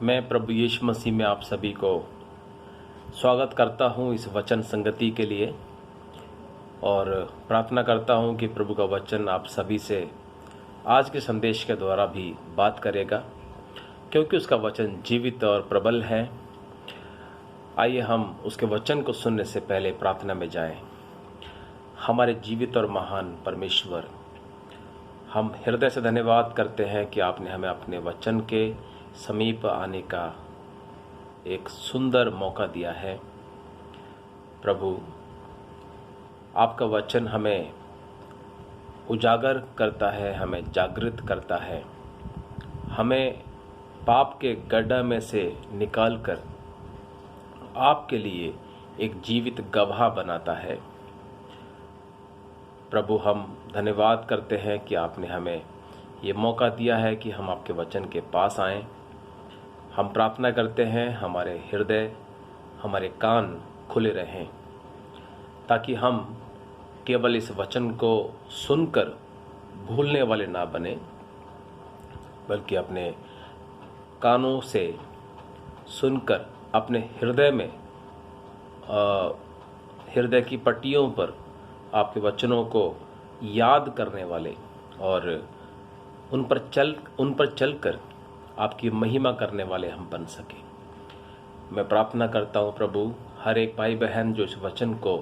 मैं प्रभु यीशु मसीह में आप सभी को स्वागत करता हूं इस वचन संगति के लिए और प्रार्थना करता हूं कि प्रभु का वचन आप सभी से आज के संदेश के द्वारा भी बात करेगा, क्योंकि उसका वचन जीवित और प्रबल है। आइए हम उसके वचन को सुनने से पहले प्रार्थना में जाएं। हमारे जीवित और महान परमेश्वर, हम हृदय से धन्यवाद करते हैं कि आपने हमें अपने वचन के समीप आने का एक सुंदर मौका दिया है। प्रभु, आपका वचन हमें उजागर करता है, हमें जागृत करता है, हमें पाप के गड्ढा में से निकालकर आपके लिए एक जीवित गवाह बनाता है। प्रभु, हम धन्यवाद करते हैं कि आपने हमें ये मौका दिया है कि हम आपके वचन के पास आएं। हम प्रार्थना करते हैं हमारे हृदय, हमारे कान खुले रहें, ताकि हम केवल इस वचन को सुनकर भूलने वाले ना बने, बल्कि अपने कानों से सुनकर अपने हृदय में हृदय की पट्टियों पर आपके वचनों को याद करने वाले और उन पर चलकर आपकी महिमा करने वाले हम बन सके। मैं प्रार्थना करता हूँ प्रभु, हर एक भाई बहन जो इस वचन को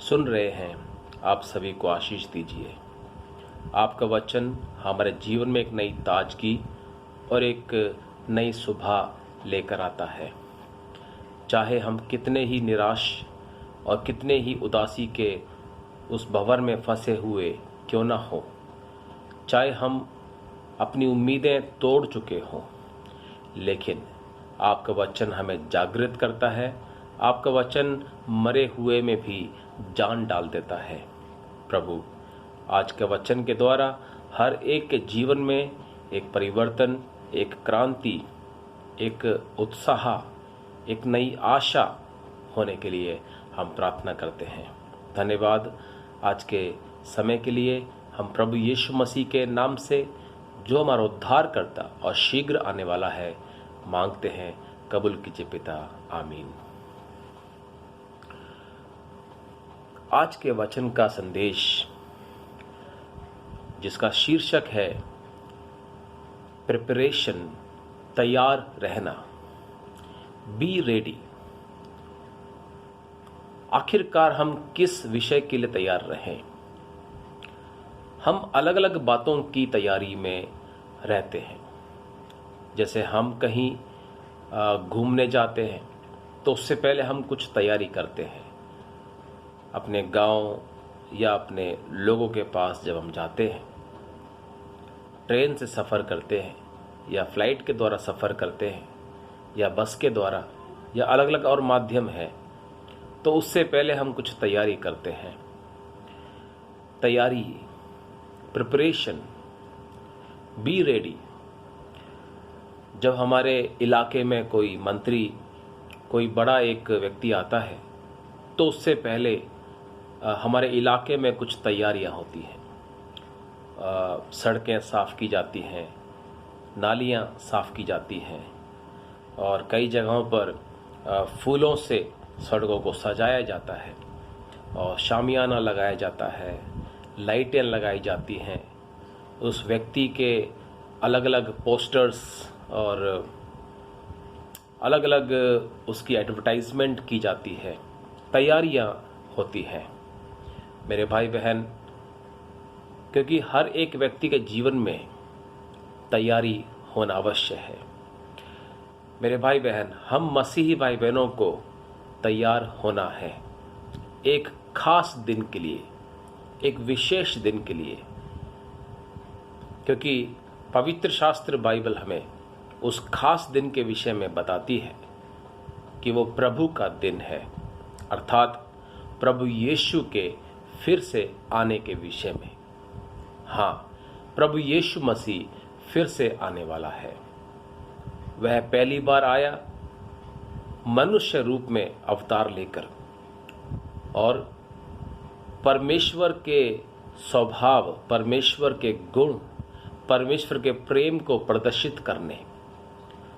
सुन रहे हैं, आप सभी को आशीष दीजिए। आपका वचन हमारे जीवन में एक नई ताजगी और एक नई सुबह लेकर आता है। चाहे हम कितने ही निराश और कितने ही उदासी के उस भंवर में फंसे हुए क्यों ना हो, चाहे हम अपनी उम्मीदें तोड़ चुके हों, लेकिन आपका वचन हमें जागृत करता है। आपका वचन मरे हुए में भी जान डाल देता है। प्रभु, आज के वचन के द्वारा हर एक के जीवन में एक परिवर्तन, एक क्रांति, एक उत्साह, एक नई आशा होने के लिए हम प्रार्थना करते हैं। धन्यवाद आज के समय के लिए। हम प्रभु यीशु मसीह के नाम से, जो हमारा उद्धार करता और शीघ्र आने वाला है, मांगते हैं। कबूल कीजिए पिता, आमीन। आज के वचन का संदेश, जिसका शीर्षक है प्रिपरेशन, तैयार रहना, बी रेडी। आखिरकार हम किस विषय के लिए तैयार रहें? हम अलग अलग बातों की तैयारी में रहते हैं। जैसे हम कहीं घूमने जाते हैं तो उससे पहले हम कुछ तैयारी करते हैं। अपने गांव या अपने लोगों के पास जब हम जाते हैं, ट्रेन से सफ़र करते हैं या फ्लाइट के द्वारा सफ़र करते हैं या बस के द्वारा या अलग अलग और माध्यम है, तो उससे पहले हम कुछ तैयारी करते हैं। तैयारी, प्रिपरेशन, बी रेडी। जब हमारे इलाके में कोई मंत्री, कोई बड़ा एक व्यक्ति आता है, तो उससे पहले हमारे इलाके में कुछ तैयारियां होती हैं। सड़कें साफ़ की जाती हैं, नालियां साफ़ की जाती हैं और कई जगहों पर फूलों से सड़कों को सजाया जाता है और शामियाना लगाया जाता है, लाइटें लगाई जाती हैं। उस व्यक्ति के अलग अलग पोस्टर्स और अलग अलग उसकी एडवर्टाइजमेंट की जाती है, तैयारियां होती हैं। मेरे भाई बहन, क्योंकि हर एक व्यक्ति के जीवन में तैयारी होना अवश्य है। मेरे भाई बहन, हम मसीही भाई बहनों को तैयार होना है एक खास दिन के लिए, एक विशेष दिन के लिए, क्योंकि पवित्र शास्त्र बाइबल हमें उस खास दिन के विषय में बताती है कि वो प्रभु का दिन है, अर्थात प्रभु यीशु के फिर से आने के विषय में। हाँ, प्रभु यीशु मसीह फिर से आने वाला है। वह पहली बार आया मनुष्य रूप में अवतार लेकर और परमेश्वर के स्वभाव, परमेश्वर के गुण, परमेश्वर के प्रेम को प्रदर्शित करने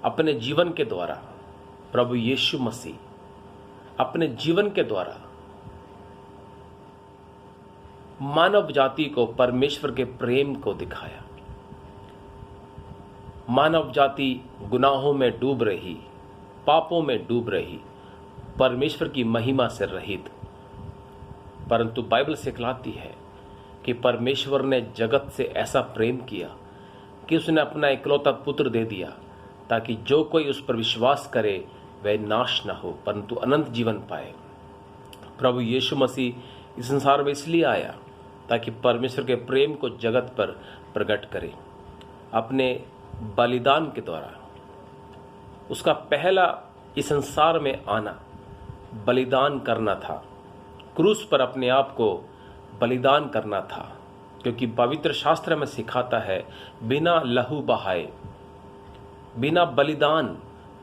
अपने जीवन के द्वारा, प्रभु यीशु मसीह अपने जीवन के द्वारा मानव जाति को परमेश्वर के प्रेम को दिखाया। मानव जाति गुनाहों में डूब रही, पापों में डूब रही, परमेश्वर की महिमा से रहित, परंतु बाइबल सिखलाती है कि परमेश्वर ने जगत से ऐसा प्रेम किया कि उसने अपना इकलौता पुत्र दे दिया, ताकि जो कोई उस पर विश्वास करे वह नाश न हो परंतु अनंत जीवन पाए। प्रभु यीशु मसीह इस संसार में इसलिए आया ताकि परमेश्वर के प्रेम को जगत पर प्रकट करे। अपने बलिदान के द्वारा उसका पहला इस संसार में आना बलिदान करना था, क्रूस पर अपने आप को बलिदान करना था, क्योंकि पवित्र शास्त्र में सिखाता है बिना लहू बहाए, बिना बलिदान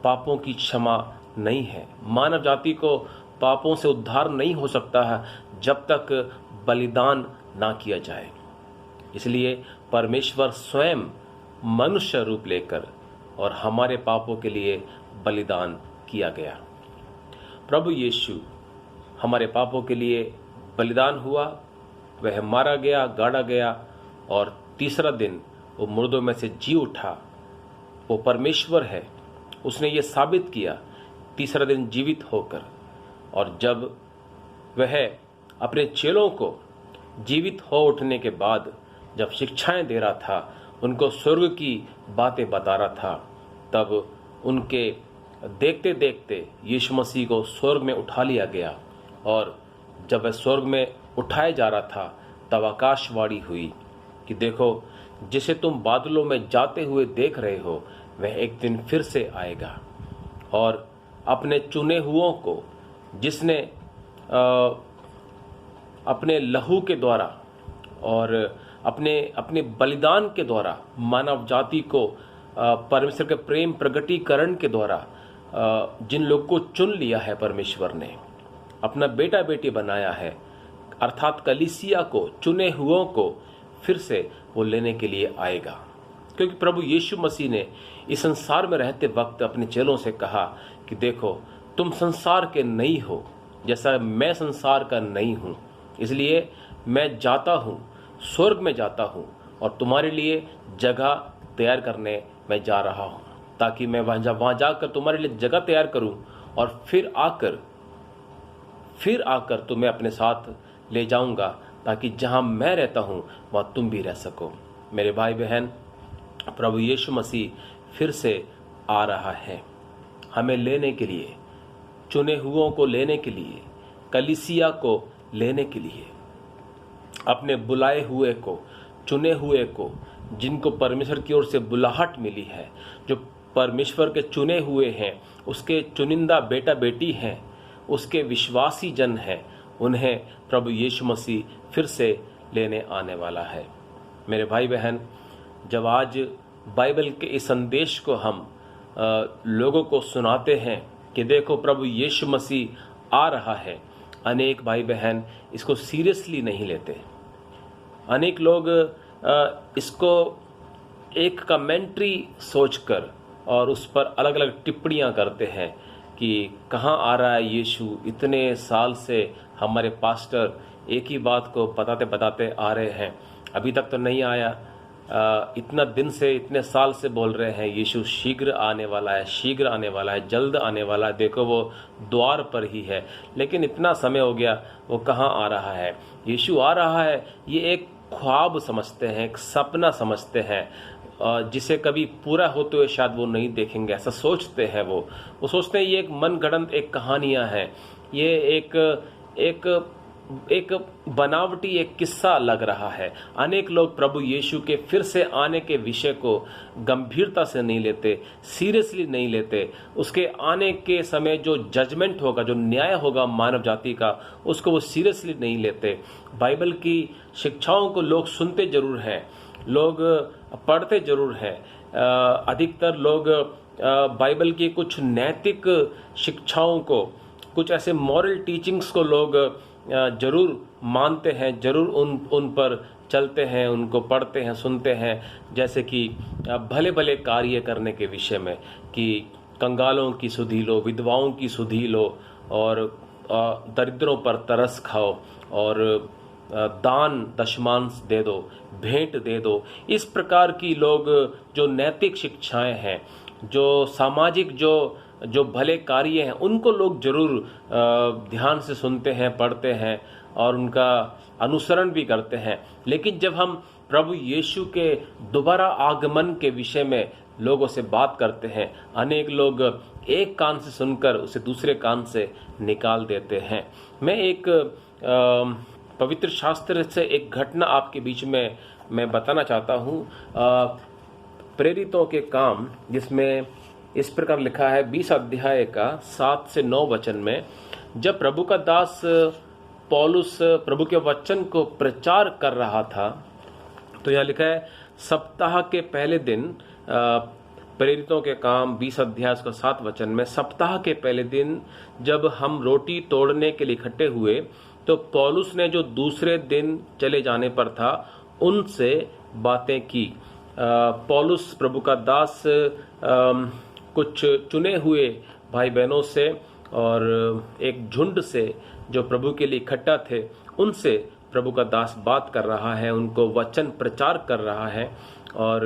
पापों की क्षमा नहीं है। मानव जाति को पापों से उद्धार नहीं हो सकता है जब तक बलिदान ना किया जाए। इसलिए परमेश्वर स्वयं मनुष्य रूप लेकर और हमारे पापों के लिए बलिदान किया गया। प्रभु यीशु हमारे पापों के लिए बलिदान हुआ, वह मारा गया, गाड़ा गया और तीसरा दिन वो मुर्दों में से जी उठा। वो परमेश्वर है, उसने ये साबित किया तीसरा दिन जीवित होकर। और जब वह अपने चेलों को जीवित हो उठने के बाद जब शिक्षाएं दे रहा था, उनको स्वर्ग की बातें बता रहा था, तब उनके देखते देखते यीशु मसीह को स्वर्ग में उठा लिया गया। और जब वह स्वर्ग में उठाया जा रहा था तब आकाशवाणी हुई कि देखो, जिसे तुम बादलों में जाते हुए देख रहे हो वह एक दिन फिर से आएगा और अपने चुने हुओं को, जिसने अपने लहू के द्वारा और अपने बलिदान के द्वारा मानव जाति को परमेश्वर के प्रेम प्रगटीकरण के द्वारा जिन लोग को चुन लिया है, परमेश्वर ने अपना बेटा बेटी बनाया है, अर्थात कलीसिया को, चुने हुओं को फिर से वो लेने के लिए आएगा। क्योंकि प्रभु यीशु मसीह ने इस संसार में रहते वक्त अपने चेलों से कहा कि देखो, तुम संसार के नहीं हो जैसा मैं संसार का नहीं हूँ, इसलिए मैं जाता हूँ, स्वर्ग में जाता हूँ और तुम्हारे लिए जगह तैयार करने मैं जा रहा हूँ, ताकि मैं वहाँ जाकर तुम्हारे लिए जगह तैयार करूँ और फिर आकर तुम्हें अपने साथ ले जाऊँगा, ताकि जहाँ मैं रहता हूँ वहाँ तुम भी रह सको। मेरे भाई बहन, प्रभु यीशु मसीह फिर से आ रहा है हमें लेने के लिए, चुने हुओं को लेने के लिए, कलीसिया को लेने के लिए, अपने बुलाए हुए को, चुने हुए को, जिनको परमेश्वर की ओर से बुलाहट मिली है, जो परमेश्वर के चुने हुए हैं, उसके चुनिंदा बेटा बेटी हैं, उसके विश्वासी जन हैं, उन्हें प्रभु यीशु मसीह फिर से लेने आने वाला है। मेरे भाई बहन, जब आज बाइबल के इस संदेश को हम लोगों को सुनाते हैं कि देखो प्रभु यीशु मसीह आ रहा है, अनेक भाई बहन इसको सीरियसली नहीं लेते। अनेक लोग इसको एक कमेंट्री सोचकर और उस पर अलग अलग टिप्पणियां करते हैं कि कहाँ आ रहा है यीशु। इतने साल से हमारे पास्टर एक ही बात को बताते बताते आ रहे हैं, अभी तक तो नहीं आया। इतना दिन से, इतने साल से बोल रहे हैं यीशु शीघ्र आने वाला है, शीघ्र आने वाला है, जल्द आने वाला है, देखो वो द्वार पर ही है। लेकिन इतना समय हो गया, वो कहाँ आ रहा है? यीशु आ रहा है, ये एक ख्वाब समझते हैं, एक सपना समझते हैं, जिसे कभी पूरा होते हुए शायद वो नहीं देखेंगे, ऐसा सोचते हैं। वो सोचते हैं ये एक मनगढ़ंत एक कहानियाँ हैं, ये एक बनावटी एक किस्सा लग रहा है। अनेक लोग प्रभु यीशु के फिर से आने के विषय को गंभीरता से नहीं लेते, सीरियसली नहीं लेते। उसके आने के समय जो जजमेंट होगा, जो न्याय होगा मानव जाति का, उसको वो सीरियसली नहीं लेते। बाइबल की शिक्षाओं को लोग सुनते जरूर हैं, लोग पढ़ते जरूर हैं। अधिकतर लोग बाइबल की कुछ नैतिक शिक्षाओं को, कुछ ऐसे मॉरल टीचिंग्स को लोग जरूर मानते हैं, जरूर उन पर चलते हैं, उनको पढ़ते हैं, सुनते हैं, जैसे कि भले भले कार्य करने के विषय में कि कंगालों की सुधि लो, विधवाओं की सुधि लो, और दरिद्रों पर तरस खाओ, और दान दशमांश दे दो, भेंट दे दो। इस प्रकार की लोग जो नैतिक शिक्षाएं हैं, जो सामाजिक जो भले कार्य हैं, उनको लोग जरूर ध्यान से सुनते हैं, पढ़ते हैं और उनका अनुसरण भी करते हैं। लेकिन जब हम प्रभु यीशु के दोबारा आगमन के विषय में लोगों से बात करते हैं, अनेक लोग एक कान से सुनकर उसे दूसरे कान से निकाल देते हैं। मैं एक पवित्र शास्त्र से एक घटना आपके बीच में मैं बताना चाहता हूँ। प्रेरितों के काम, जिसमें इस प्रकार लिखा है 20 अध्याय का 7 से 9 वचन में, जब प्रभु का दास पौलुस प्रभु के वचन को प्रचार कर रहा था, तो यहाँ लिखा है सप्ताह के पहले दिन, प्रेरितों के काम 20 अध्याय का 7 वचन में, सप्ताह के पहले दिन जब हम रोटी तोड़ने के लिए इकट्ठे हुए, तो पौलुस ने जो दूसरे दिन चले जाने पर था उनसे बातें की। पौलुस प्रभु का दास कुछ चुने हुए भाई बहनों से और एक झुंड से जो प्रभु के लिए इकट्ठा थे, उनसे प्रभु का दास बात कर रहा है, उनको वचन प्रचार कर रहा है। और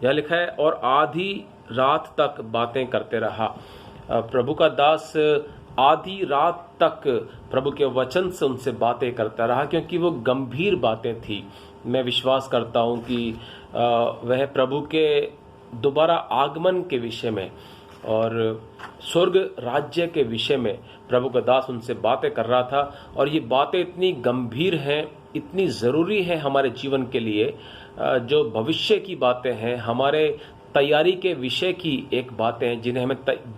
यह लिखा है और आधी रात तक बातें करते रहा। प्रभु का दास आधी रात तक प्रभु के वचन से उनसे बातें करता रहा, क्योंकि वो गंभीर बातें थी। मैं विश्वास करता हूँ कि वह प्रभु के दोबारा आगमन के विषय में और स्वर्ग राज्य के विषय में प्रभु का दास उनसे बातें कर रहा था। और ये बातें इतनी गंभीर हैं, इतनी ज़रूरी हैं हमारे जीवन के लिए, जो भविष्य की बातें हैं, हमारे तैयारी के विषय की एक बातें हैं,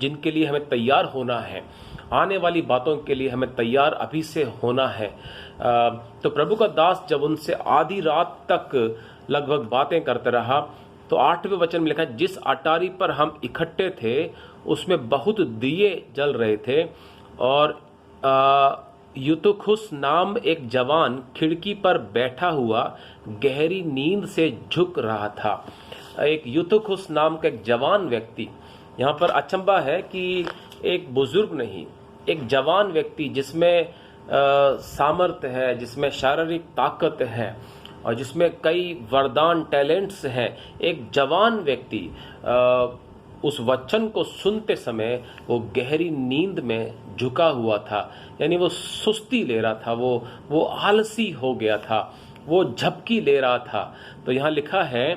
जिनके लिए हमें तैयार होना है, आने वाली बातों के लिए हमें तैयार अभी से होना है। तो प्रभु का दास जब उनसे आधी रात तक लगभग बातें करते रहा, तो 8वें वचन में लिखा है जिस अटारी पर हम इकट्ठे थे उसमें बहुत दिए जल रहे थे, और यूतुखुस नाम एक जवान खिड़की पर बैठा हुआ गहरी नींद से झुक रहा था। एक यूतुखुस नाम का एक जवान व्यक्ति, यहाँ पर अचंभा है कि एक बुजुर्ग नहीं, एक जवान व्यक्ति जिसमें सामर्थ्य है, जिसमें शारीरिक ताकत है और जिसमें कई वरदान टैलेंट्स हैं, एक जवान व्यक्ति उस वचन को सुनते समय वो गहरी नींद में झुका हुआ था। यानी वो सुस्ती ले रहा था, वो आलसी हो गया था, वो झपकी ले रहा था। तो यहाँ लिखा है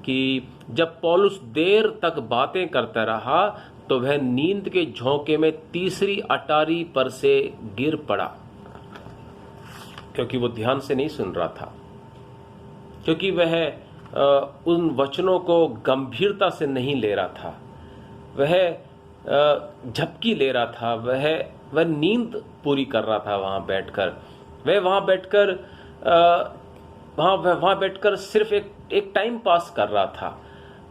कि जब पौलुस देर तक बातें करता रहा तो वह नींद के झोंके में तीसरी अटारी पर से गिर पड़ा, क्योंकि वो ध्यान से नहीं सुन रहा था, क्योंकि वह उन वचनों को गंभीरता से नहीं ले रहा था, वह झपकी ले रहा था, वह नींद पूरी कर रहा था। वहां बैठकर सिर्फ एक टाइम पास कर रहा था।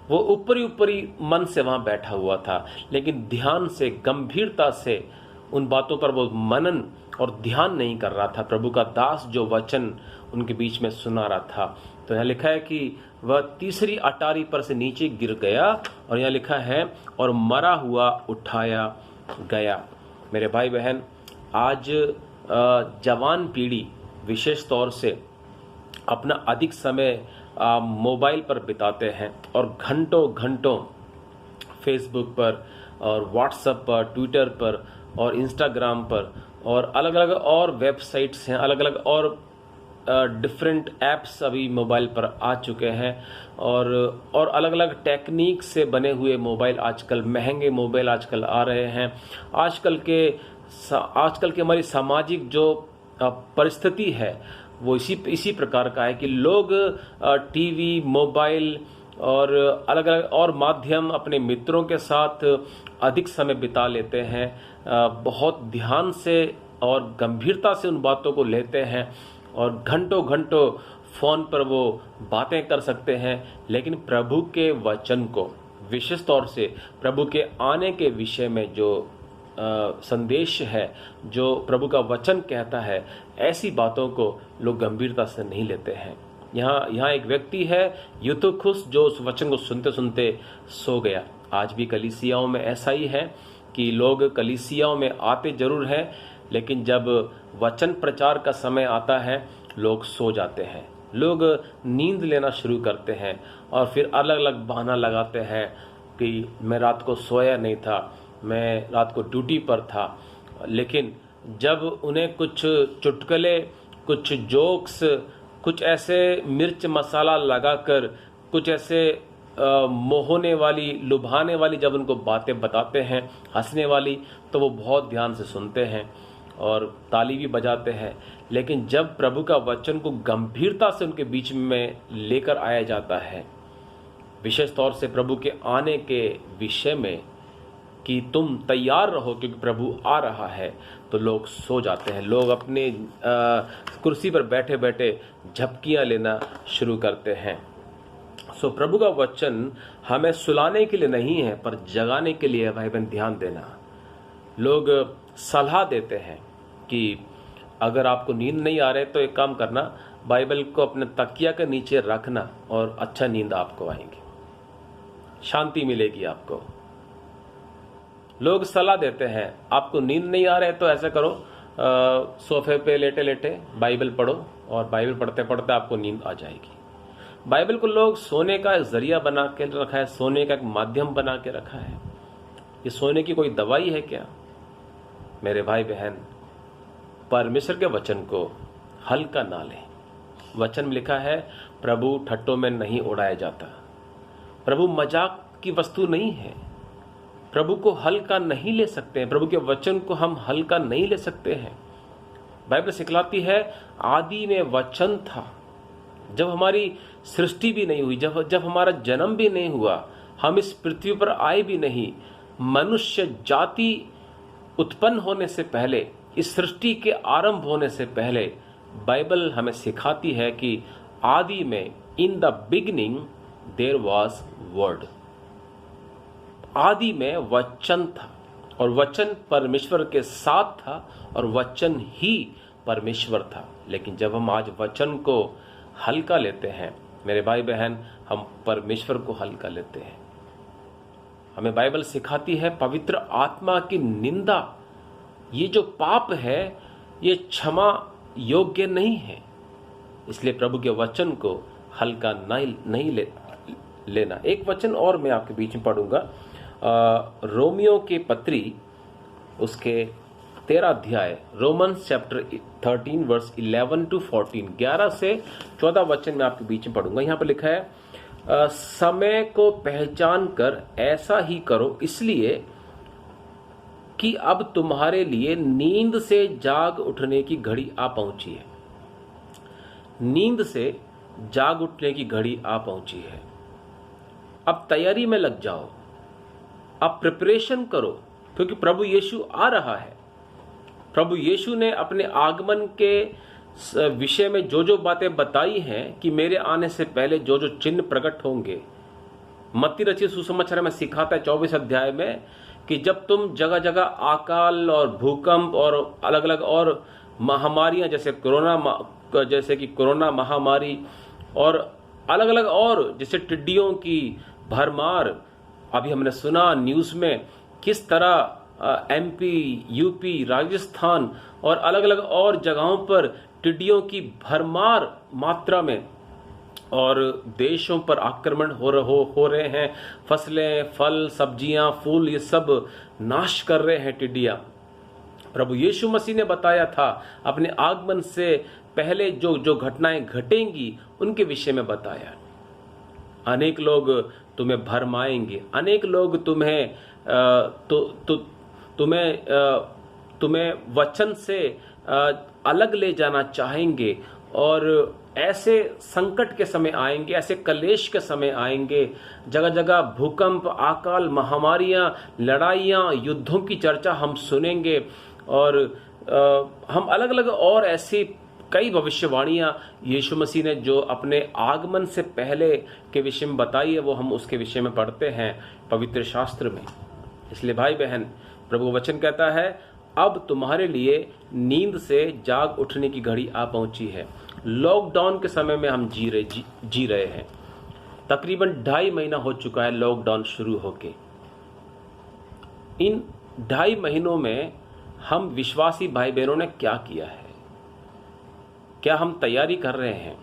वो ऊपरी मन से वहां बैठा हुआ था, लेकिन ध्यान से, गंभीरता से उन बातों पर वो मनन और ध्यान नहीं कर रहा था। प्रभु का दास जो वचन उनके बीच में सुना रहा था। तो यहाँ लिखा है कि वह तीसरी अटारी पर से नीचे गिर गया, और यहाँ लिखा है और मरा हुआ उठाया गया। मेरे भाई बहन, आज जवान पीढ़ी विशेष तौर से अपना अधिक समय मोबाइल पर बिताते हैं और घंटों फेसबुक पर और व्हाट्सएप पर, ट्विटर पर और इंस्टाग्राम पर और अलग अलग और वेबसाइट्स हैं, अलग अलग और डिफरेंट ऐप्स अभी मोबाइल पर आ चुके हैं, और अलग अलग टेक्निक से बने हुए मोबाइल आजकल, महंगे मोबाइल आजकल आ रहे हैं। आजकल के हमारी सामाजिक जो परिस्थिति है वो इसी प्रकार का है कि लोग टीवी, मोबाइल और अलग अलग और माध्यम अपने मित्रों के साथ अधिक समय बिता लेते हैं, बहुत ध्यान से और गंभीरता से उन बातों को लेते हैं और घंटों फोन पर वो बातें कर सकते हैं, लेकिन प्रभु के वचन को, विशेष तौर से प्रभु के आने के विषय में जो संदेश है, जो प्रभु का वचन कहता है, ऐसी बातों को लोग गंभीरता से नहीं लेते हैं। यहाँ एक व्यक्ति है यूतुखुस जो उस वचन को सुनते सुनते सो गया। आज भी कलीसियाओं में ऐसा ही है कि लोग कलीसियाओं में आते जरूर हैं, लेकिन जब वचन प्रचार का समय आता है लोग सो जाते हैं, लोग नींद लेना शुरू करते हैं और फिर अलग अलग बहाना लगाते हैं कि मैं रात को सोया नहीं था, मैं रात को ड्यूटी पर था। लेकिन जब उन्हें कुछ चुटकुले, कुछ जोक्स, कुछ ऐसे मिर्च मसाला लगाकर, कुछ ऐसे मोहने वाली, लुभाने वाली जब उनको बातें बताते हैं, हंसने वाली, तो वो बहुत ध्यान से सुनते हैं और ताली भी बजाते हैं। लेकिन जब प्रभु का वचन को गंभीरता से उनके बीच में लेकर आया जाता है, विशेष तौर से प्रभु के आने के विषय में कि तुम तैयार रहो क्योंकि प्रभु आ रहा है, तो लोग सो जाते हैं। लोग अपने कुर्सी पर बैठे बैठे झपकियां लेना शुरू करते हैं। सो प्रभु का वचन हमें सुलाने के लिए नहीं है पर जगाने के लिए है। भाई बहन ध्यान देना, लोग सलाह देते हैं कि अगर आपको नींद नहीं आ रहे तो एक काम करना, बाइबल को अपने तकिया के नीचे रखना और अच्छा नींद आपको आएगी, शांति मिलेगी आपको। लोग सलाह देते हैं आपको नींद नहीं आ रहे तो ऐसा करो, सोफे पे लेटे लेटे बाइबल पढ़ो और बाइबल पढ़ते पढ़ते आपको नींद आ जाएगी। बाइबल को लोग सोने का एक जरिया बना के रखा है, सोने का एक माध्यम बना के रखा है। ये सोने की कोई दवाई है क्या? मेरे भाई बहन, परमेश्वर के वचन को हल्का ना लें। वचन में लिखा है प्रभु ठट्टों में नहीं उड़ाया जाता, प्रभु मजाक की वस्तु नहीं है। प्रभु को हल्का नहीं ले सकते हैं, प्रभु के वचन को हम हल्का नहीं ले सकते हैं। बाइबल सिखलाती है आदि में वचन था, जब हमारी सृष्टि भी नहीं हुई, जब हमारा जन्म भी नहीं हुआ, हम इस पृथ्वी पर आए भी नहीं, मनुष्य जाति उत्पन्न होने से पहले, इस सृष्टि के आरंभ होने से पहले, बाइबल हमें सिखाती है कि आदि में, in the beginning there was word, आदि में वचन था और वचन परमेश्वर के साथ था और वचन ही परमेश्वर था। लेकिन जब हम आज वचन को हल्का लेते हैं मेरे भाई बहन, हम परमेश्वर को हल्का लेते हैं। हमें बाइबल सिखाती है पवित्र आत्मा की निंदा, ये जो पाप है ये क्षमा योग्य नहीं है। इसलिए प्रभु के वचन को हल्का नहीं लेना। एक वचन और मैं आपके बीच में पढ़ूंगा, रोमियो के पत्री उसके 13 अध्याय, रोमन्स चैप्टर 13 वर्स 11 to 14, 11 से 14 वचन में आपके बीच में पढ़ूंगा। यहाँ पर लिखा है समय को पहचान कर ऐसा ही करो, इसलिए कि अब तुम्हारे लिए नींद से जाग उठने की घड़ी आ पहुंची है। नींद से जाग उठने की घड़ी आ पहुंची है। अब तैयारी में लग जाओ, अब प्रिपरेशन करो, क्योंकि प्रभु यीशु आ रहा है। प्रभु यीशु ने अपने आगमन के विषय में जो जो बातें बताई हैं कि मेरे आने से पहले जो जो चिन्ह प्रकट होंगे, मत्ती रचित सुसमाचार में सिखाता है 24 अध्याय में कि जब तुम जगह जगह अकाल और भूकंप और अलग अलग और महामारियां जैसे कोरोना महामारी और अलग अलग और जैसे टिड्डियों की भरमार, अभी हमने सुना न्यूज में किस तरह एमपी, यूपी, राजस्थान और अलग अलग और जगहों पर टिड्डियों की भरमार मात्रा में और देशों पर आक्रमण हो रहे हैं। फसलें, फल, सब्जियां, फूल, ये सब नाश कर रहे हैं टिड्डियां। प्रभु यीशु मसीह ने बताया था अपने आगमन से पहले जो जो घटनाएं घटेंगी उनके विषय में बताया। अनेक लोग तुम्हें भरमाएंगे, अनेक लोग तुम्हें वचन से अलग ले जाना चाहेंगे और ऐसे संकट के समय आएंगे, ऐसे कलेश के समय आएंगे, जगह जगह भूकंप, अकाल, महामारियां, लड़ाइयां, युद्धों की चर्चा हम सुनेंगे और हम अलग अलग और ऐसी कई भविष्यवाणियां यीशु मसीह ने जो अपने आगमन से पहले के विषय में बताई है वो हम उसके विषय में पढ़ते हैं पवित्र शास्त्र में। इसलिए भाई बहन, प्रभु वचन कहता है अब तुम्हारे लिए नींद से जाग उठने की घड़ी आ पहुंची है। लॉकडाउन के समय में हम जी रहे हैं। तकरीबन 2.5 महीना हो चुका है लॉकडाउन शुरू होके। इन 2.5 महीनों में हम विश्वासी भाई बहनों ने क्या किया है? क्या हम तैयारी कर रहे हैं?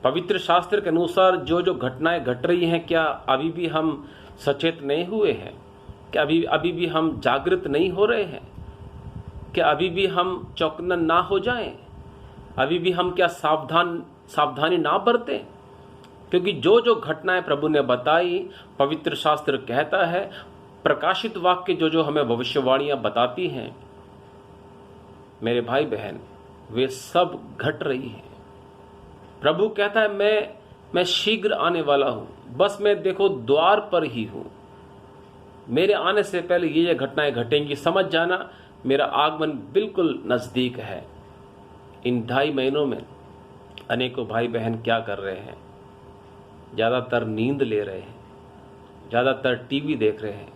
पवित्र शास्त्र के अनुसार जो जो घटनाएं घट रही हैं, क्या अभी भी हम सचेत नहीं हुए हैं? क्या अभी भी हम जागृत नहीं हो रहे हैं? क्या अभी भी हम चौकन्ना ना हो जाएं? अभी भी हम क्या सावधानी ना बरतें? क्योंकि जो जो घटनाएं प्रभु ने बताई, पवित्र शास्त्र कहता है, प्रकाशित वाक्य जो जो हमें भविष्यवाणियां बताती हैं, मेरे भाई बहन, वे सब घट रही हैं। प्रभु कहता है मैं शीघ्र आने वाला हूं, बस मैं देखो द्वार पर ही हूं। मेरे आने से पहले ये घटनाएं घटेंगी। समझ जाना, मेरा आगमन बिल्कुल नजदीक है। इन 2.5 महीनों में अनेकों भाई बहन क्या कर रहे हैं? ज़्यादातर नींद ले रहे हैं, ज़्यादातर टीवी देख रहे हैं,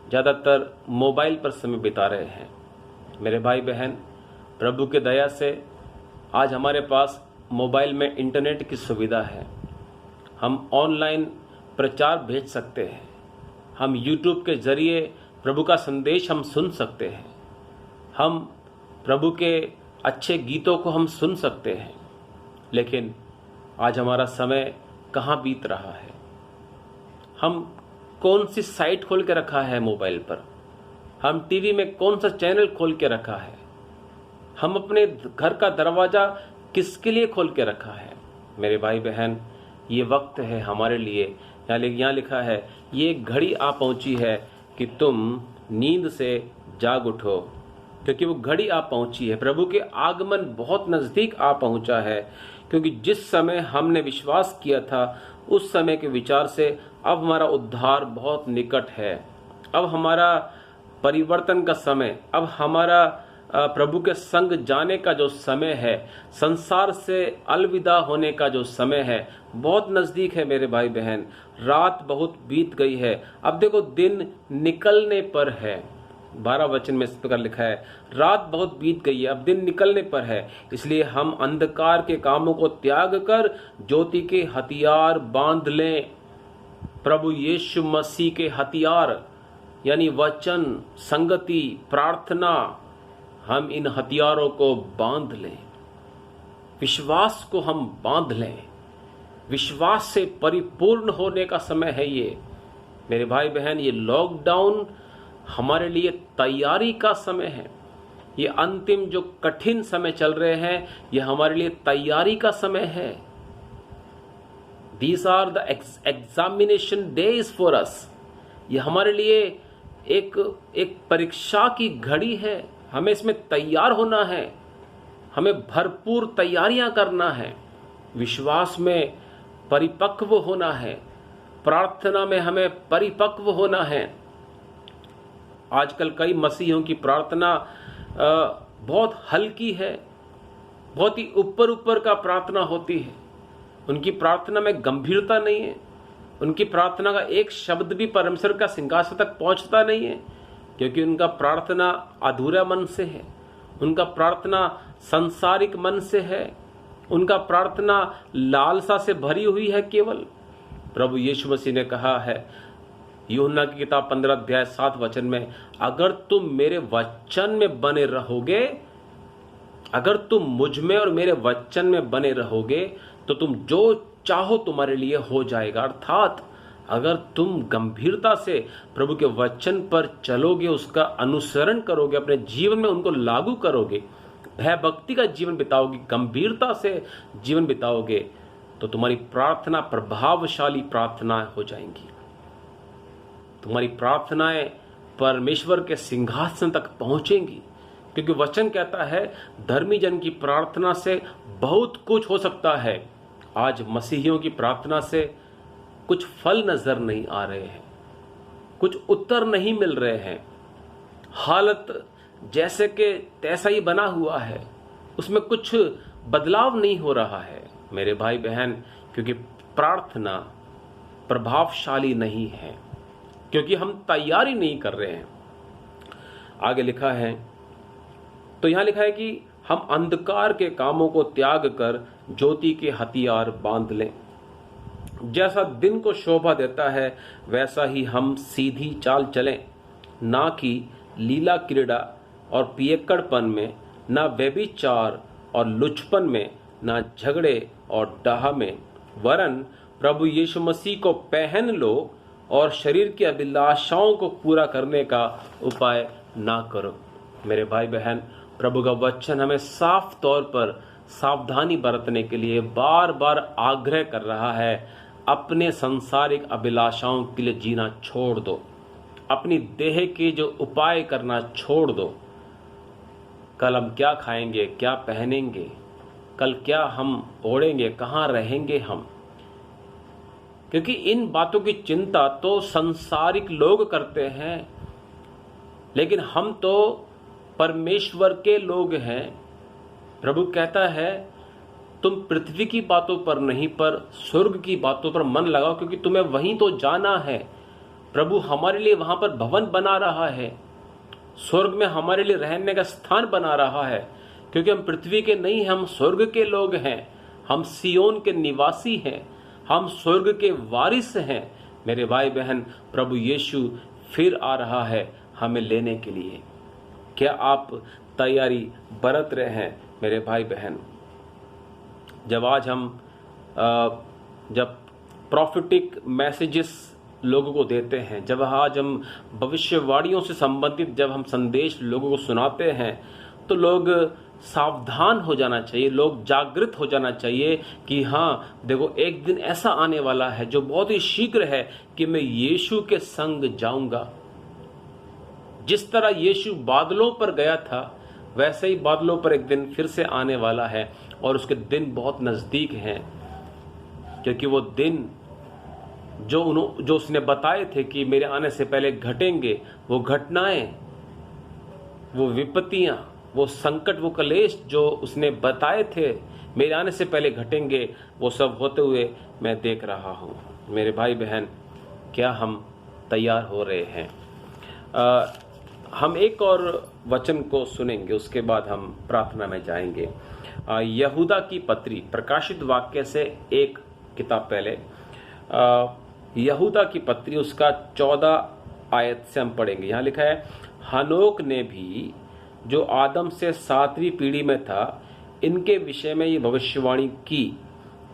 ज़्यादातर मोबाइल पर समय बिता रहे हैं। मेरे भाई बहन, प्रभु के दया से आज हमारे पास मोबाइल में इंटरनेट की सुविधा है। हम ऑनलाइन प्रचार भेज सकते हैं। हम यूट्यूब के जरिए प्रभु का संदेश हम सुन सकते हैं। हम प्रभु के अच्छे गीतों को हम सुन सकते हैं। लेकिन आज हमारा समय कहाँ बीत रहा है? हम कौन सी साइट खोल के रखा है मोबाइल पर? हम टीवी में कौन सा चैनल खोल के रखा है? हम अपने घर का दरवाज़ा किसके लिए खोल के रखा है? मेरे भाई बहन, ये वक्त है हमारे लिए। यहाँ लिखा है, ये घड़ी आ पहुंची है कि तुम नींद से जाग उठो, क्योंकि वो घड़ी आ पहुंची है। प्रभु के आगमन बहुत नज़दीक आ पहुंचा है, क्योंकि जिस समय हमने विश्वास किया था उस समय के विचार से अब हमारा उद्धार बहुत निकट है। अब हमारा परिवर्तन का समय, अब हमारा प्रभु के संग जाने का जो समय है, संसार से अलविदा होने का जो समय है, बहुत नज़दीक है। मेरे भाई बहन, रात बहुत बीत गई है, अब देखो दिन निकलने पर है। 12 वचन में इस प्रकार लिखा है, रात बहुत बीत गई है, अब दिन निकलने पर है। इसलिए हम अंधकार के कामों को त्याग कर ज्योति के हथियार बांध लें। प्रभु यीशु मसीह के हथियार यानी वचन, संगति, प्रार्थना, हम इन हथियारों को बांध लें। विश्वास को हम बांध लें। विश्वास से परिपूर्ण होने का समय है ये। मेरे भाई बहन, ये लॉकडाउन हमारे लिए तैयारी का समय है। ये अंतिम जो कठिन समय चल रहे हैं, ये हमारे लिए तैयारी का समय है। These are the examination days for us। ये हमारे लिए एक परीक्षा की घड़ी है। हमें इसमें तैयार होना है, हमें भरपूर तैयारियां करना है, विश्वास में परिपक्व होना है, प्रार्थना में हमें परिपक्व होना है। आजकल कई मसीहियों की प्रार्थना बहुत हल्की है, बहुत ही ऊपर का प्रार्थना होती है। उनकी प्रार्थना में गंभीरता नहीं है। उनकी प्रार्थना का एक शब्द भी परमेश्वर का सिंहासन तक पहुंचता नहीं है, क्योंकि उनका प्रार्थना अधूरा मन से है। उनका प्रार्थना सांसारिक मन से है। उनका प्रार्थना लालसा से भरी हुई है केवल। प्रभु यीशु मसीह ने कहा है यूहन्ना की किताब 15 अध्याय 7 वचन में, अगर तुम मेरे वचन में बने रहोगे, अगर तुम मुझ में और मेरे वचन में बने रहोगे, तो तुम जो चाहो तुम्हारे लिए हो जाएगा। अर्थात अगर तुम गंभीरता से प्रभु के वचन पर चलोगे, उसका अनुसरण करोगे, अपने जीवन में उनको लागू करोगे, भय भक्ति का जीवन बिताओगे, गंभीरता से जीवन बिताओगे, तो तुम्हारी प्रार्थना प्रभावशाली प्रार्थना हो जाएंगी। तुम्हारी प्रार्थनाएं परमेश्वर के सिंहासन तक पहुंचेंगी, क्योंकि वचन कहता है धर्मी जन की प्रार्थना से बहुत कुछ हो सकता है। आज मसीहियों की प्रार्थना से कुछ फल नजर नहीं आ रहे हैं, कुछ उत्तर नहीं मिल रहे हैं। हालत जैसे कि तैसा ही बना हुआ है, उसमें कुछ बदलाव नहीं हो रहा है। मेरे भाई बहन, क्योंकि प्रार्थना प्रभावशाली नहीं है, क्योंकि हम तैयारी नहीं कर रहे हैं। आगे लिखा है, तो यहां लिखा है कि हम अंधकार के कामों को त्याग कर ज्योति के हथियार बांध लें। जैसा दिन को शोभा देता है वैसा ही हम सीधी चाल चलें, ना कि लीला क्रीड़ा और पियक्कड़पन में, ना व्यभिचार और लुचपन में, ना झगड़े और डाह में, वरन प्रभु यीशु मसीह को पहन लो और शरीर की अभिलाषाओं को पूरा करने का उपाय ना करो। मेरे भाई बहन, प्रभु का वचन हमें साफ तौर पर सावधानी बरतने के लिए बार बार आग्रह कर रहा है। अपने सांसारिक अभिलाषाओं के लिए जीना छोड़ दो, अपनी देह के जो उपाय करना छोड़ दो। कल हम क्या खाएंगे, क्या पहनेंगे, कल क्या हम ओढ़ेंगे, कहाँ रहेंगे हम, क्योंकि इन बातों की चिंता तो सांसारिक लोग करते हैं, लेकिन हम तो परमेश्वर के लोग हैं। प्रभु कहता है तुम पृथ्वी की बातों पर नहीं पर स्वर्ग की बातों पर मन लगाओ, क्योंकि तुम्हें वहीं तो जाना है। प्रभु हमारे लिए वहां पर भवन बना रहा है, स्वर्ग में हमारे लिए रहने का स्थान बना रहा है, क्योंकि हम पृथ्वी के नहीं हैं, हम स्वर्ग के लोग हैं, हम सियोन के निवासी हैं, हम स्वर्ग के वारिस हैं। मेरे भाई बहन, प्रभु यीशु फिर आ रहा है हमें लेने के लिए। क्या आप तैयारी बरत रहे हैं मेरे भाई बहन? जब आज हम जब प्रॉफिटिक मैसेजेस लोगों को देते हैं, जब आज हम भविष्यवाणियों से संबंधित जब हम संदेश लोगों को सुनाते हैं, तो लोग सावधान हो जाना चाहिए, लोग जागृत हो जाना चाहिए कि हाँ देखो, एक दिन ऐसा आने वाला है जो बहुत ही शीघ्र है कि मैं यीशु के संग जाऊंगा। जिस तरह यीशु बादलों पर गया था, वैसे ही बादलों पर एक दिन फिर से आने वाला है, और उसके दिन बहुत नजदीक हैं, क्योंकि वो दिन जो उसने बताए थे कि मेरे आने से पहले घटेंगे, वो घटनाएं, वो विपत्तियां, वो संकट, वो कलेश जो उसने बताए थे मेरे आने से पहले घटेंगे, वो सब होते हुए मैं देख रहा हूँ। मेरे भाई बहन, क्या हम तैयार हो रहे हैं? हम एक और वचन को सुनेंगे, उसके बाद हम प्रार्थना में जाएंगे। यहूदा की पत्री, प्रकाशित वाक्य से एक किताब पहले, यहूदा की पत्री उसका 14 आयत से हम पढ़ेंगे। यहाँ लिखा है, हनोक ने भी जो आदम से 7वीं पीढ़ी में था, इनके विषय में ये भविष्यवाणी की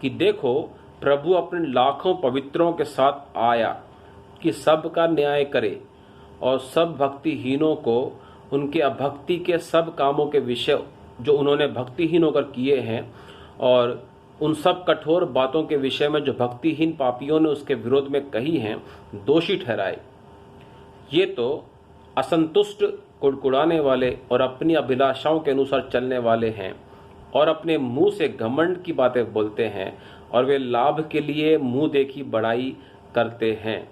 कि देखो, प्रभु अपने लाखों पवित्रों के साथ आया कि सबका न्याय करे और सब भक्तिहीनों को उनके अभक्ति के सब कामों के विषय जो उन्होंने भक्तिहीन होकर किए हैं, और उन सब कठोर बातों के विषय में जो भक्तिहीन पापियों ने उसके विरोध में कही हैं, दोषी ठहराए। ये तो असंतुष्ट, कुड़कुड़ाने वाले और अपनी अभिलाषाओं के अनुसार चलने वाले हैं, और अपने मुंह से घमंड की बातें बोलते हैं, और वे लाभ के लिए मुंह देखी बड़ाई करते हैं।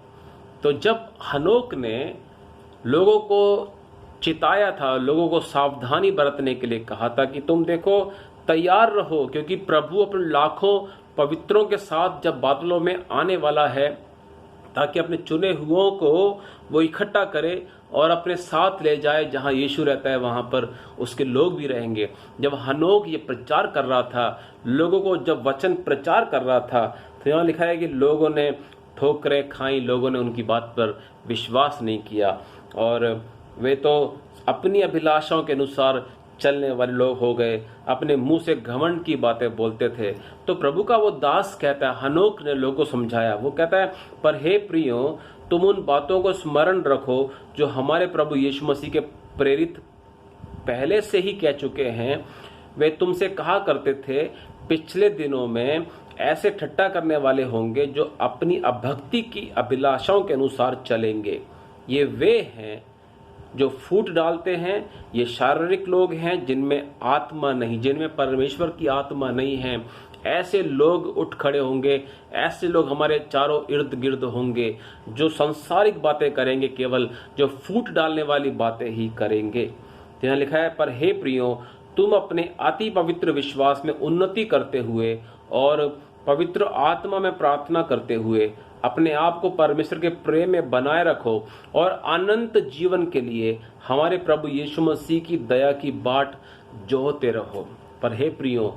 तो जब हनोक ने लोगों को चिताया था, लोगों को सावधानी बरतने के लिए कहा था कि तुम देखो, तैयार रहो, क्योंकि प्रभु अपने लाखों पवित्रों के साथ जब बादलों में आने वाला है, ताकि अपने चुने हुओं को वो इकट्ठा करे और अपने साथ ले जाए। जहां यीशु रहता है वहां पर उसके लोग भी रहेंगे। जब हनोक ये प्रचार कर रहा था, लोगों को जब वचन प्रचार कर रहा था, तो यहाँ लिखा है कि लोगों ने ठोकरें खाई, लोगों ने उनकी बात पर विश्वास नहीं किया, और वे तो अपनी अभिलाषाओं के अनुसार चलने वाले लोग हो गए, अपने मुंह से घमंड की बातें बोलते थे। तो प्रभु का वो दास कहता है, हनोक ने लोगों को समझाया, वो कहता है, पर हे प्रियो, तुम उन बातों को स्मरण रखो जो हमारे प्रभु यीशु मसीह के प्रेरित पहले से ही कह चुके हैं। वे तुमसे कहा करते थे, पिछले दिनों में ऐसे ठट्टा करने वाले होंगे जो अपनी अभक्ति की अभिलाषाओं के अनुसार चलेंगे। ये वे हैं जो फूट डालते हैं, ये शारीरिक लोग हैं जिनमें आत्मा नहीं, जिनमें परमेश्वर की आत्मा नहीं है। ऐसे लोग उठ खड़े होंगे, ऐसे लोग हमारे चारों इर्द गिर्द होंगे जो संसारिक बातें करेंगे, केवल जो फूट डालने वाली बातें ही करेंगे। तो यहाँ लिखा है, पर हे प्रियो, तुम अपने अति पवित्र विश्वास में उन्नति करते हुए और पवित्र आत्मा में प्रार्थना करते हुए अपने आप को परमेश्वर के प्रेम में बनाए रखो, और अनंत जीवन के लिए हमारे प्रभु यीशु मसीह की दया की बाट जोहते रहो। पर हे प्रियो,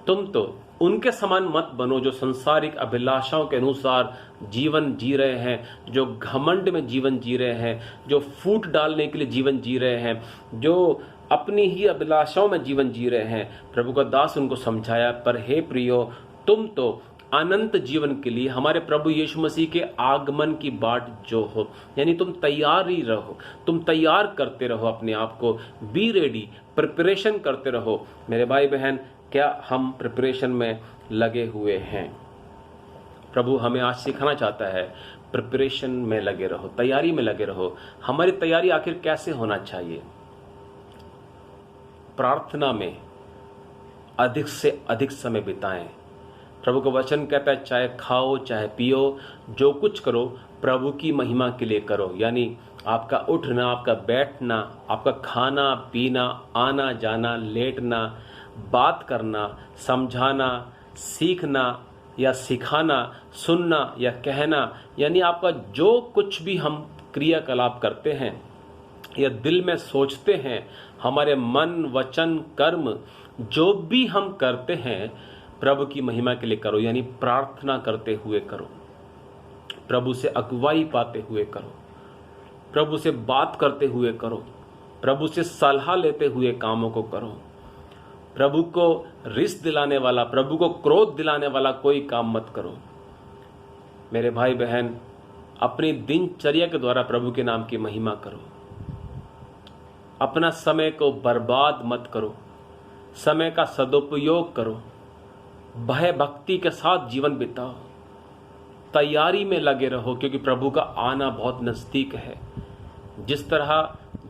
तुम तो उनके समान मत बनो जो संसारिक अभिलाषाओं के अनुसार जीवन जी रहे हैं, जो घमंड में जीवन जी रहे हैं, जो फूट डालने के लिए जीवन जी रहे हैं, जो अपनी ही अभिलाषाओं में जीवन जी रहे हैं। प्रभु का दास उनको समझाया, पर हे प्रियो, तुम तो अनंत जीवन के लिए हमारे प्रभु यीशु मसीह के आगमन की बाट जो हो, यानी तुम तैयार ही रहो, तुम तैयार करते रहो अपने आप को, बी रेडी, प्रिपरेशन करते रहो। मेरे भाई बहन, क्या हम प्रिपरेशन में लगे हुए हैं? प्रभु हमें आज सिखाना चाहता है, प्रिपरेशन में लगे रहो, तैयारी में लगे रहो। हमारी तैयारी आखिर कैसे होना चाहिए? प्रार्थना में अधिक से अधिक समय बिताएं। प्रभु का वचन कहता है, चाहे खाओ चाहे पियो, जो कुछ करो प्रभु की महिमा के लिए करो। यानी आपका उठना, आपका बैठना, आपका खाना पीना, आना जाना, लेटना, बात करना, समझाना, सीखना या सिखाना, सुनना या कहना, यानी आपका जो कुछ भी हम क्रियाकलाप करते हैं या दिल में सोचते हैं, हमारे मन वचन कर्म जो भी हम करते हैं, प्रभु की महिमा के लिए करो। यानी प्रार्थना करते हुए करो, प्रभु से अगुवाई पाते हुए करो, प्रभु से बात करते हुए करो, प्रभु से सलाह लेते हुए कामों को करो। प्रभु को रिस दिलाने वाला, प्रभु को क्रोध दिलाने वाला कोई काम मत करो। मेरे भाई बहन, अपनी दिनचर्या के द्वारा प्रभु के नाम की महिमा करो। अपना समय को बर्बाद मत करो, समय का सदुपयोग करो, भय भक्ति के साथ जीवन बिताओ, तैयारी में लगे रहो, क्योंकि प्रभु का आना बहुत नज़दीक है। जिस तरह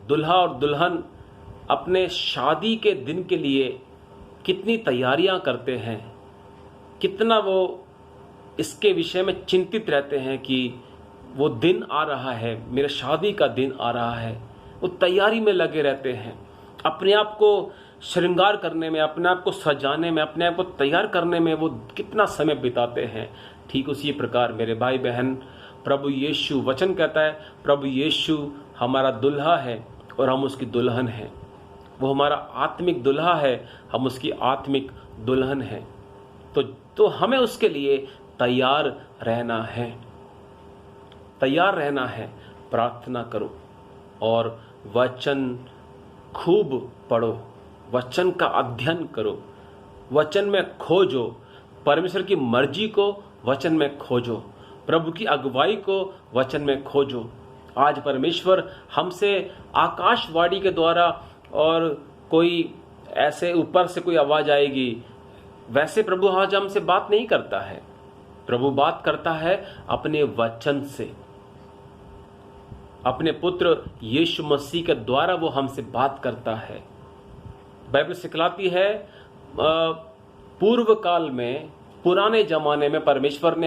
दुल्हा और दुल्हन अपने शादी के दिन के लिए कितनी तैयारियां करते हैं, कितना वो इसके विषय में चिंतित रहते हैं कि वो दिन आ रहा है, मेरे शादी का दिन आ रहा है, वो तैयारी में लगे रहते हैं। अपने आप को श्रृंगार करने में, अपने आप को सजाने में, अपने आप को तैयार करने में वो कितना समय बिताते हैं। ठीक उसी प्रकार मेरे भाई बहन, प्रभु यीशु, वचन कहता है प्रभु यीशु हमारा दुल्हा है और हम उसकी दुल्हन हैं। वो हमारा आत्मिक दुल्हा है, हम उसकी आत्मिक दुल्हन हैं। तो हमें उसके लिए तैयार रहना है, तैयार रहना है। प्रार्थना करो और वचन खूब पढ़ो, वचन का अध्ययन करो, वचन में खोजो, परमेश्वर की मर्जी को वचन में खोजो, प्रभु की अगुवाई को वचन में खोजो। आज परमेश्वर हमसे आकाशवाणी के द्वारा और कोई ऐसे ऊपर से कोई आवाज आएगी, वैसे प्रभु आज हमसे बात नहीं करता है। प्रभु बात करता है अपने वचन से, अपने पुत्र यीशु मसीह के द्वारा वो हमसे बात करता है। बाइबल सिखलाती है पूर्व काल में, पुराने जमाने में परमेश्वर ने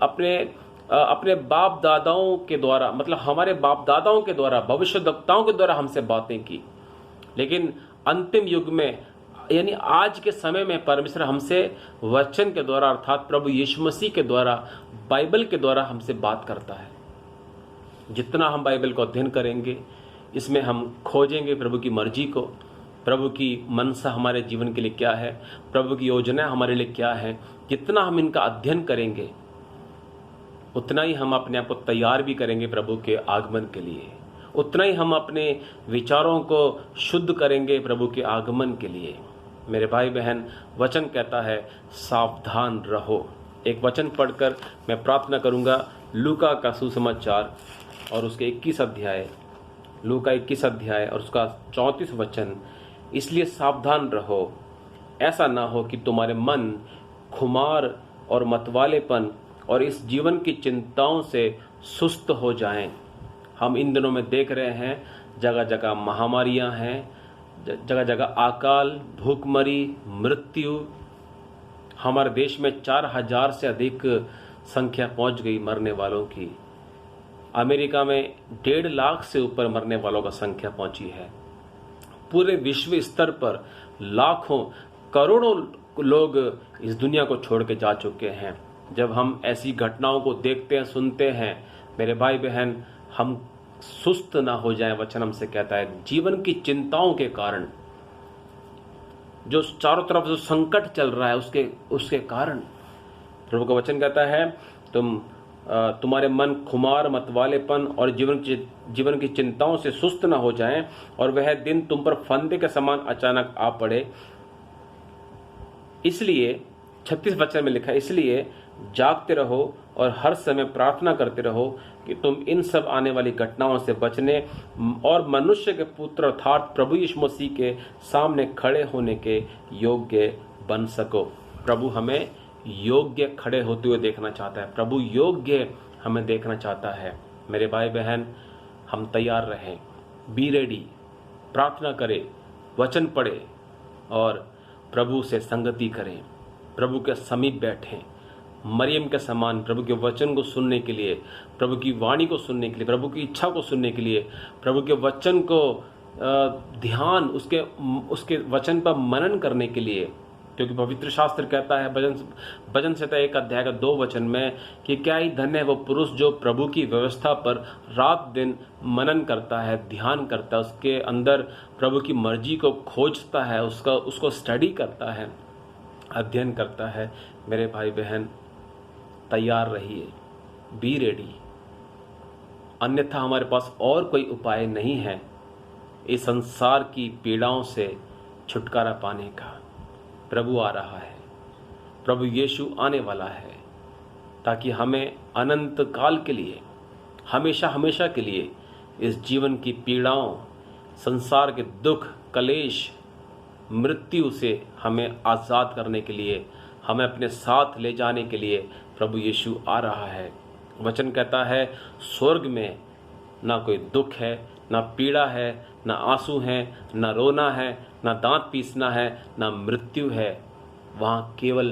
अपने बाप दादाओं के द्वारा, मतलब हमारे बाप दादाओं के द्वारा, भविष्यद्वक्ताओं के द्वारा हमसे बातें की। लेकिन अंतिम युग में, यानी आज के समय में, परमेश्वर हमसे वचन के द्वारा, अर्थात प्रभु यीशु मसीह के द्वारा, बाइबल के द्वारा हमसे बात करता है। जितना हम बाइबल को अध्ययन करेंगे, इसमें हम खोजेंगे प्रभु की मर्जी को, प्रभु की मनसा हमारे जीवन के लिए क्या है, प्रभु की योजना हमारे लिए क्या है। जितना हम इनका अध्ययन करेंगे, उतना ही हम अपने आप को तैयार भी करेंगे प्रभु के आगमन के लिए, उतना ही हम अपने विचारों को शुद्ध करेंगे प्रभु के आगमन के लिए। मेरे भाई बहन, वचन कहता है सावधान रहो। एक वचन पढ़कर मैं प्रार्थना करूंगा। लूका का सुसमाचार और उसके 21 अध्याय, लूका 21 अध्याय और उसका 34 वचन। इसलिए सावधान रहो, ऐसा ना हो कि तुम्हारे मन खुमार और मतवालेपन और इस जीवन की चिंताओं से सुस्त हो जाएं। हम इन दिनों में देख रहे हैं, जगह जगह महामारियां हैं, जगह जगह अकाल, भूखमरी, मृत्यु। हमारे देश में 4000 से अधिक संख्या पहुंच गई मरने वालों की। अमेरिका में 1.5 लाख से ऊपर मरने वालों का संख्या पहुंची है। पूरे विश्व स्तर पर लाखों करोड़ों लोग इस दुनिया को छोड़ के जा चुके हैं। जब हम ऐसी घटनाओं को देखते हैं, सुनते हैं, मेरे भाई बहन, हम सुस्त ना हो जाएं। वचन हमसे कहता है जीवन की चिंताओं के कारण जो चारों तरफ जो संकट चल रहा है उसके कारण। प्रभु का वचन कहता है तुम्हारे मन खुमार मतवालेपन और जीवन की चिंताओं से सुस्त न हो जाएं और वह दिन तुम पर फंदे के समान अचानक आ पड़े। इसलिए 36 वचन में लिखा है, इसलिए जागते रहो और हर समय प्रार्थना करते रहो कि तुम इन सब आने वाली घटनाओं से बचने और मनुष्य के पुत्र अर्थात प्रभु यीशु मसीह के सामने खड़े होने के योग्य बन सको। प्रभु हमें योग्य खड़े होते हुए देखना चाहता है। प्रभु योग्य हमें देखना चाहता है। मेरे भाई बहन, हम तैयार रहें, बी रेडी, प्रार्थना करें, वचन पढ़ें और प्रभु से संगति करें, प्रभु के समीप बैठें, मरियम के समान प्रभु के वचन को सुनने के लिए, प्रभु की वाणी को सुनने के लिए, प्रभु की इच्छा को सुनने के लिए, प्रभु के वचन को ध्यान उसके वचन पर मनन करने के लिए। क्योंकि पवित्र शास्त्र कहता है भजन संहिता 1 अध्याय का 2 वचन में कि क्या ही धन्य है वो पुरुष जो प्रभु की व्यवस्था पर रात दिन मनन करता है, ध्यान करता है, उसके अंदर प्रभु की मर्जी को खोजता है, उसको स्टडी करता है, अध्ययन करता है। मेरे भाई बहन, तैयार रहिए, बी रेडी, अन्यथा हमारे पास और कोई उपाय नहीं है इस संसार की पीड़ाओं से छुटकारा पाने का। प्रभु आ रहा है, प्रभु यीशु आने वाला है ताकि हमें अनंत काल के लिए, हमेशा हमेशा के लिए इस जीवन की पीड़ाओं, संसार के दुख, कलेश, मृत्यु से हमें आज़ाद करने के लिए, हमें अपने साथ ले जाने के लिए प्रभु यीशु आ रहा है। वचन कहता है स्वर्ग में ना कोई दुख है, ना पीड़ा है, ना आंसू है, ना रोना है, ना दांत पीसना है, ना मृत्यु है। वहाँ केवल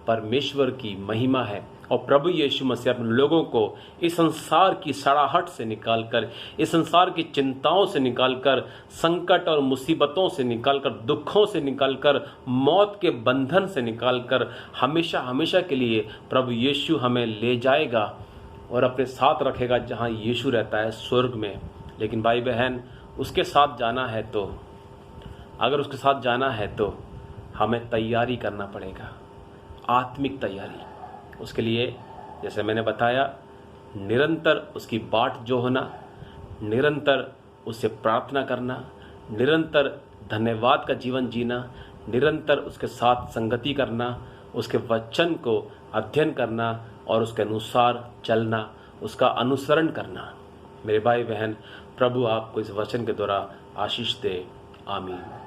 परमेश्वर की महिमा है। और प्रभु यीशु मसीह अपने लोगों को इस संसार की सड़ाहट से निकालकर, इस संसार की चिंताओं से निकालकर, संकट और मुसीबतों से निकालकर, दुखों से निकालकर, मौत के बंधन से निकालकर हमेशा हमेशा के लिए प्रभु यीशु हमें ले जाएगा और अपने साथ रखेगा जहाँ यीशु रहता है, स्वर्ग में। लेकिन भाई बहन, उसके साथ जाना है तो, अगर उसके साथ जाना है तो हमें तैयारी करना पड़ेगा, आत्मिक तैयारी। उसके लिए जैसे मैंने बताया, निरंतर उसकी बाट जो होना, निरंतर उससे प्रार्थना करना, निरंतर धन्यवाद का जीवन जीना, निरंतर उसके साथ संगति करना, उसके वचन को अध्ययन करना और उसके अनुसार चलना, उसका अनुसरण करना। मेरे भाई बहन, प्रभु आपको इस वचन के द्वारा आशीष दे। आमीन।